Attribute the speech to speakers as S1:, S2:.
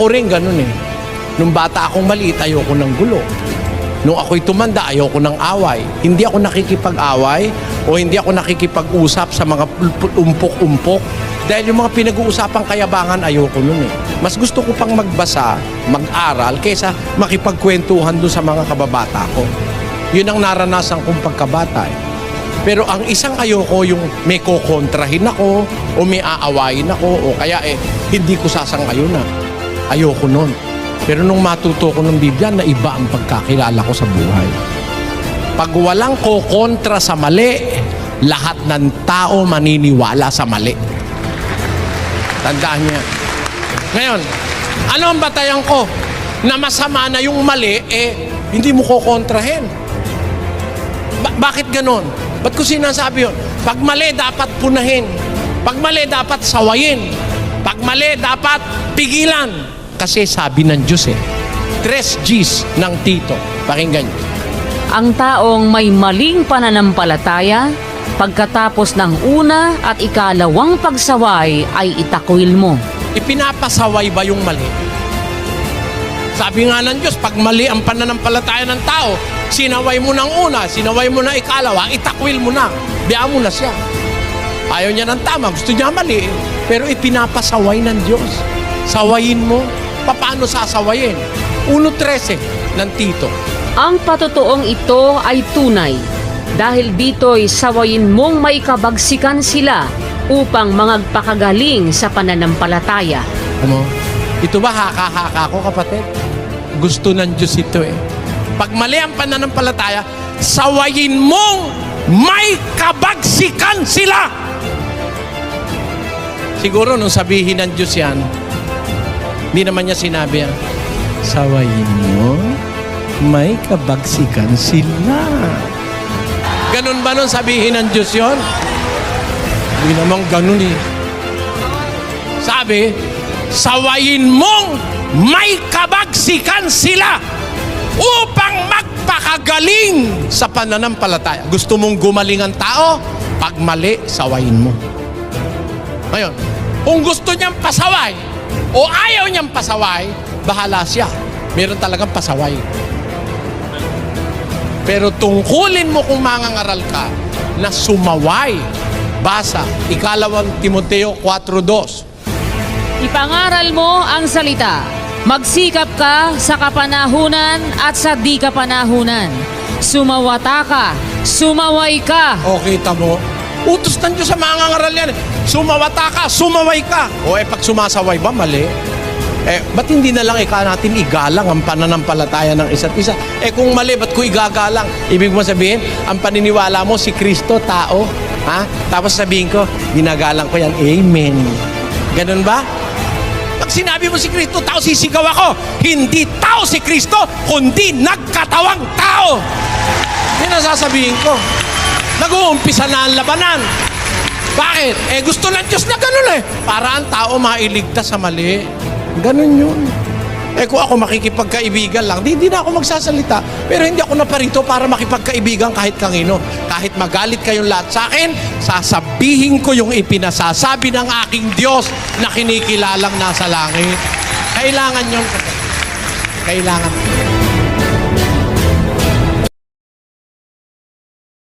S1: Ako rin ganun eh. Nung bata akong maliit, ayoko ng gulo. Nung ako'y tumanda, ayoko ng away. Hindi ako nakikipag-away o hindi ako nakikipag-usap sa mga umpok-umpok. Dahil yung mga pinag-uusapang kayabangan, ayoko nun eh. Mas gusto ko pang magbasa, mag-aral, kaysa makipagkwentuhan doon sa mga kababata ko. Yun ang naranasan kong pagkabata eh. Pero ang isang ayoko yung may kokontrahin ako o may aawayin ako o kaya hindi ko sasang-ayunan. Ayoko nun. Pero nung matuto ko ng Biblia, na iba ang pagkakilala ko sa buhay. Pag walang kokontra sa mali, lahat ng tao maniniwala sa mali. Tandaan niya. Ngayon, ano ang batayan ko? Na masama na yung mali, hindi mo kokontrahin. Bakit ganon? Ba't ko sinasabi yun? Pag mali, dapat punahin. Pag mali, dapat sawayin. Pag mali, dapat pigilan. Kasi sabi ng Diyos 3 G's ng Tito. Pakinggan niyo.
S2: Ang taong may maling pananampalataya, pagkatapos ng una at ikalawang pagsaway ay itakwil mo.
S1: Ipinapasaway ba yung mali? Sabi nga ng Diyos, pag mali ang pananampalataya ng tao, sinaway mo ng una, sinaway mo ng ikalawa, itakwil mo na. Biyaan mo na siya. Ayaw niya ng tama, gusto niya mali. Pero ipinapasaway ng Diyos. Sawayin mo. Paano sasawayin? 1:13 ng Tito.
S2: Ang patotoong ito ay tunay. Dahil dito'y sawayin mong maikabagsikan sila upang magpakagaling sa pananampalataya.
S1: Ano? Ito ba haka-haka ko, kapatid? Gusto ng Diyos ito eh. Pag mali ang pananampalataya, sawayin mong may kabagsikan sila. Siguro nung sabihin ng Diyos yan, hindi naman niya sinabi yan, sawayin mo, may kabagsikan sila. Ganun ba nun sabihin ng Diyos yun? Hindi naman ganun eh. Sabi, sawayin mong may kabagsikan sila upang magpakagaling sa pananampalataya. Gusto mong gumaling ang tao? Pag mali, sawayin mo. Ngayon, kung gusto niyang pasaway o ayaw niyang pasaway, bahala siya. Meron talagang pasaway. Pero tungkulin mo kung mangangaral ka na sumaway. Basa, 2 Timoteo 4:2.
S2: Ipangaral mo ang salita. Magsikap ka sa kapanahunan at sa di kapanahunan. Sumawata ka, sumaway ka.
S1: O, kita mo? Utos ng Diyos sa mangangaral yan. Sumawata ka, sumaway ka. O, pag sumasaway ba, mali? Ba't hindi na lang natin igalang ang pananampalataya ng isa't isa? Kung mali, ba't ko igagalang? Ibig mo sabihin, ang paniniwala mo, si Kristo, tao. Ha? Tapos sabihin ko, ginagalang ko yan. Amen. Ganun ba? Pag sinabi mo si Kristo, tao, sisigaw ako. Hindi tao si Kristo, kundi nagkatawang tao. Yan ang sasabihin ko. Nag-uumpisa na ang labanan. Bakit? Gusto ng Diyos na ganun para ang tao mailigtas sa mali. Ganun yun. Kung ako makikipagkaibigan lang, di na ako magsasalita. Pero hindi ako naparito para makipagkaibigan kahit kanino. Kahit magalit kayong lahat sa akin, sasabihin ko yung ipinasasabi ng aking Diyos na kinikilalang nasa langit. Kailangan yun. Kailangan.